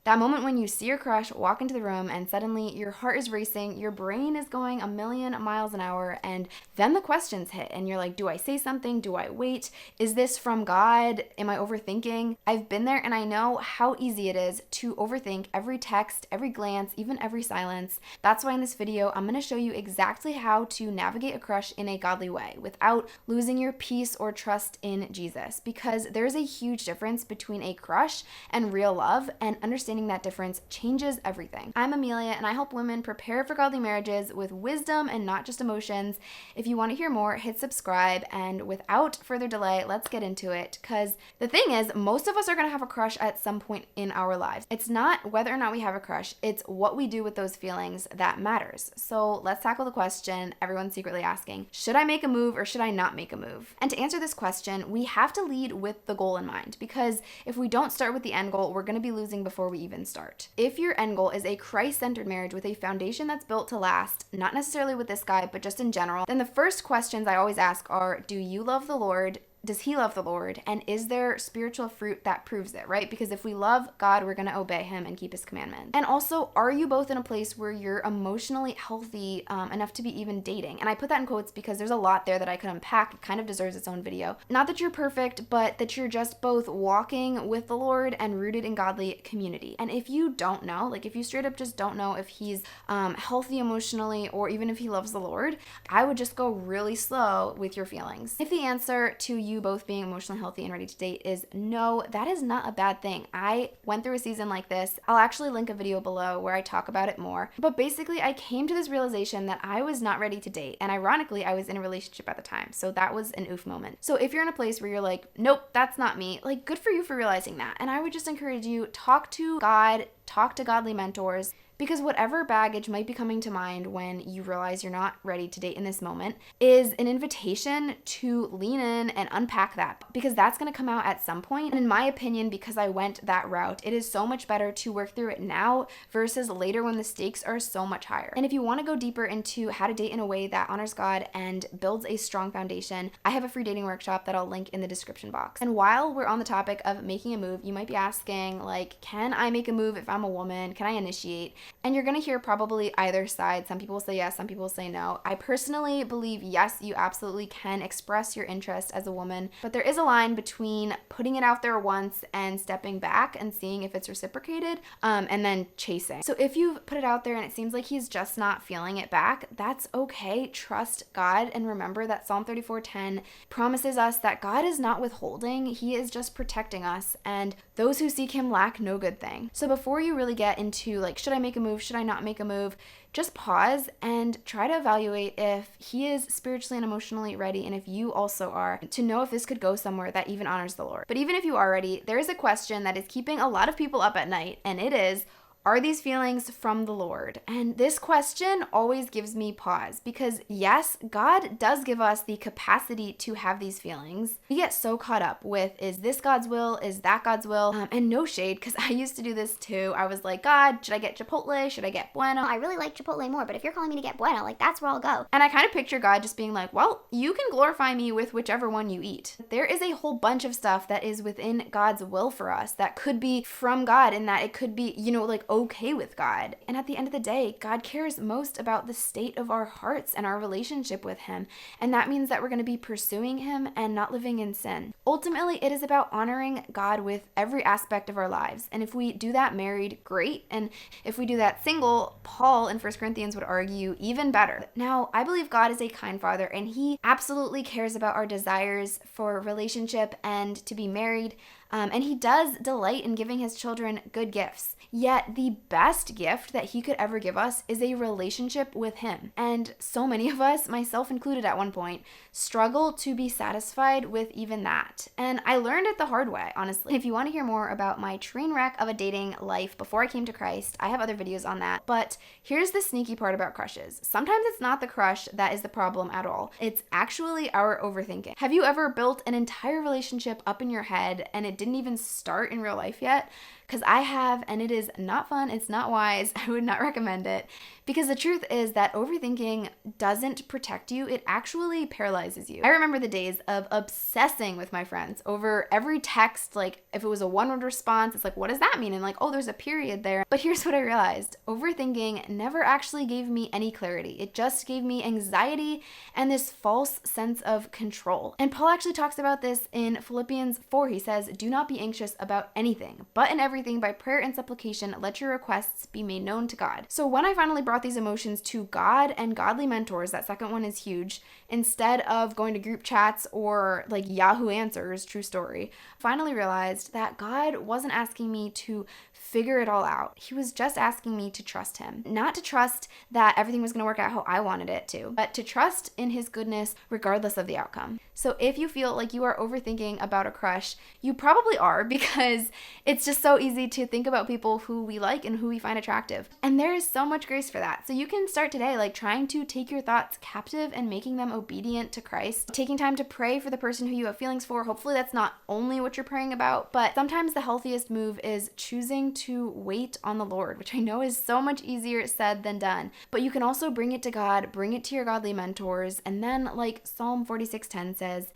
That moment when you see your crush walk into the room and suddenly your heart is racing, your brain is going a million miles an hour, and then the questions hit and you're like, do I say something? Do I wait? Is this from God? Am I overthinking? I've been there and I know how easy it is to overthink every text, every glance, even every silence. That's why in this video, I'm going to show you exactly how to navigate a crush in a godly way without losing your peace or trust in Jesus, because there's a huge difference between a crush and real love, and understanding that difference changes everything. I'm Amelia and I help women prepare for godly marriages with wisdom and not just emotions. If you want to hear more, hit subscribe, and without further delay, let's get into it, because the thing is, most of us are going to have a crush at some point in our lives. It's not whether or not we have a crush, it's what we do with those feelings that matters. So let's tackle the question everyone's secretly asking: should I make a move or should I not make a move? And to answer this question, we have to lead with the goal in mind, because if we don't start with the end goal, we're going to be losing before we even start. If your end goal is a Christ-centered marriage with a foundation that's built to last, not necessarily with this guy, but just in general, then the first questions I always ask are, do you love the Lord? Does he love the Lord? And is there spiritual fruit that proves it, right? Because if we love God, we're going to obey him and keep his commandments. And also, are you both in a place where you're emotionally healthy enough to be even dating? And I put that in quotes because there's a lot there that I could unpack. It kind of deserves its own video. Not that you're perfect, but that you're just both walking with the Lord and rooted in godly community. And if you don't know, like if you straight up just don't know if he's healthy emotionally or even if he loves the Lord, I would just go really slow with your feelings. If the answer to you both being emotionally healthy and ready to date is no, that is not a bad thing. I went through a season like this. I'll actually link a video below where I talk about it more. But basically, I came to this realization that I was not ready to date. And ironically, I was in a relationship at the time. So that was an oof moment. So if you're in a place where you're like, nope, that's not me, like, good for you for realizing that. And I would just encourage you, talk to God, talk to godly mentors, because whatever baggage might be coming to mind when you realize you're not ready to date in this moment is an invitation to lean in and unpack that, because that's going to come out at some point. And in my opinion, because I went that route, it is so much better to work through it now versus later when the stakes are so much higher. And if you want to go deeper into how to date in a way that honors God and builds a strong foundation, I have a free dating workshop that I'll link in the description box. And while we're on the topic of making a move, you might be asking, like, can I make a move if I'm a woman? Can I initiate? And you're going to hear probably either side. Some people say yes, some people say no. I personally believe yes, you absolutely can express your interest as a woman, but there is a line between putting it out there once and stepping back and seeing if it's reciprocated, and then chasing. So if you've put it out there and it seems like he's just not feeling it back, that's okay. Trust God and remember that Psalm 34:10 promises us that God is not withholding, he is just protecting us, and those who seek him lack no good thing. So before you really get into like, should I make a move? Should I not make a move? Just pause and try to evaluate if he is spiritually and emotionally ready, and if you also are, to know if this could go somewhere that even honors the Lord. But even if you are ready, there is a question that is keeping a lot of people up at night, and it is, are these feelings from the Lord? And this question always gives me pause, because yes, God does give us the capacity to have these feelings. We get so caught up with, is this God's will? Is that God's will? And no shade, because I used to do this too. I was like, God, should I get Chipotle? Should I get Bueno? I really like Chipotle more, but if you're calling me to get Bueno, like, that's where I'll go. And I kind of picture God just being like, well, you can glorify me with whichever one you eat. There is a whole bunch of stuff that is within God's will for us that could be from God, in that it could be, like, okay with God. And at the end of the day, God cares most about the state of our hearts and our relationship with him. And that means that we're going to be pursuing him and not living in sin. Ultimately, it is about honoring God with every aspect of our lives. And if we do that married, great. And if we do that single, Paul in 1 Corinthians would argue, even better. Now, I believe God is a kind father, and he absolutely cares about our desires for relationship and to be married. And he does delight in giving his children good gifts. Yet the best gift that he could ever give us is a relationship with him. And so many of us, myself included at one point, struggle to be satisfied with even that. And I learned it the hard way, honestly. If you want to hear more about my train wreck of a dating life before I came to Christ, I have other videos on that. But here's the sneaky part about crushes. Sometimes it's not the crush that is the problem at all. It's actually our overthinking. Have you ever built an entire relationship up in your head and it didn't even start in real life yet? because I have, and it is not fun. It's not wise. I would not recommend it, because the truth is that overthinking doesn't protect you. It actually paralyzes you. I remember the days of obsessing with my friends over every text. Like if it was a one-word response, it's like, what does that mean? And like, oh, there's a period there. But here's what I realized. Overthinking never actually gave me any clarity. It just gave me anxiety and this false sense of control. And Paul actually talks about this in Philippians 4. He says, do not be anxious about anything, but in everything by prayer and supplication, let your requests be made known to God. So when I finally brought these emotions to God and godly mentors, that second one is huge, instead of going to group chats or like Yahoo Answers, true story, finally realized that God wasn't asking me to figure it all out. He was just asking me to trust him. Not to trust that everything was going to work out how I wanted it to, but to trust in his goodness regardless of the outcome. So if you feel like you are overthinking about a crush, you probably are, because it's just so easy to think about people who we like and who we find attractive. And there is so much grace for that. So you can start today like trying to take your thoughts captive and making them obedient to Christ, taking time to pray for the person who you have feelings for. Hopefully that's not only what you're praying about, but sometimes the healthiest move is choosing to wait on the Lord, which I know is so much easier said than done. But you can also bring it to God, bring it to your godly mentors, and then like Psalm 46:10 says,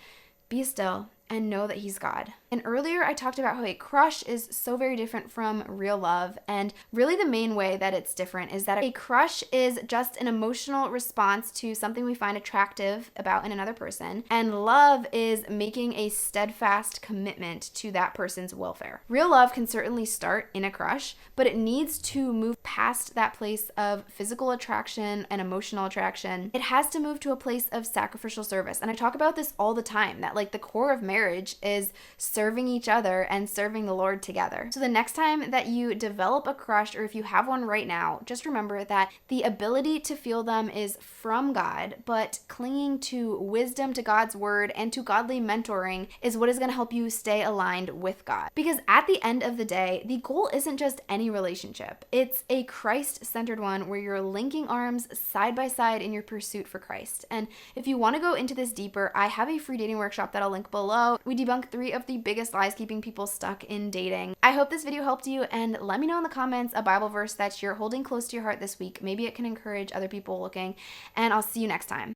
be still and know that he's God. And earlier I talked about how a crush is so very different from real love. And really the main way that it's different is that a crush is just an emotional response to something we find attractive about in another person. And love is making a steadfast commitment to that person's welfare. Real love can certainly start in a crush, but it needs to move past that place of physical attraction and emotional attraction. It has to move to a place of sacrificial service. And I talk about this all the time, that like the core of marriage is serving each other and serving the Lord together. So the next time that you develop a crush, or if you have one right now, just remember that the ability to feel them is from God, but clinging to wisdom, to God's word, and to godly mentoring is what is going to help you stay aligned with God. Because at the end of the day, the goal isn't just any relationship. It's a Christ-centered one where you're linking arms side by side in your pursuit for Christ. And if you want to go into this deeper, I have a free dating workshop that I'll link below. We debunk 3 of the biggest lies keeping people stuck in dating. I hope this video helped you, and let me know in the comments a Bible verse that you're holding close to your heart this week. Maybe it can encourage other people looking, and I'll see you next time.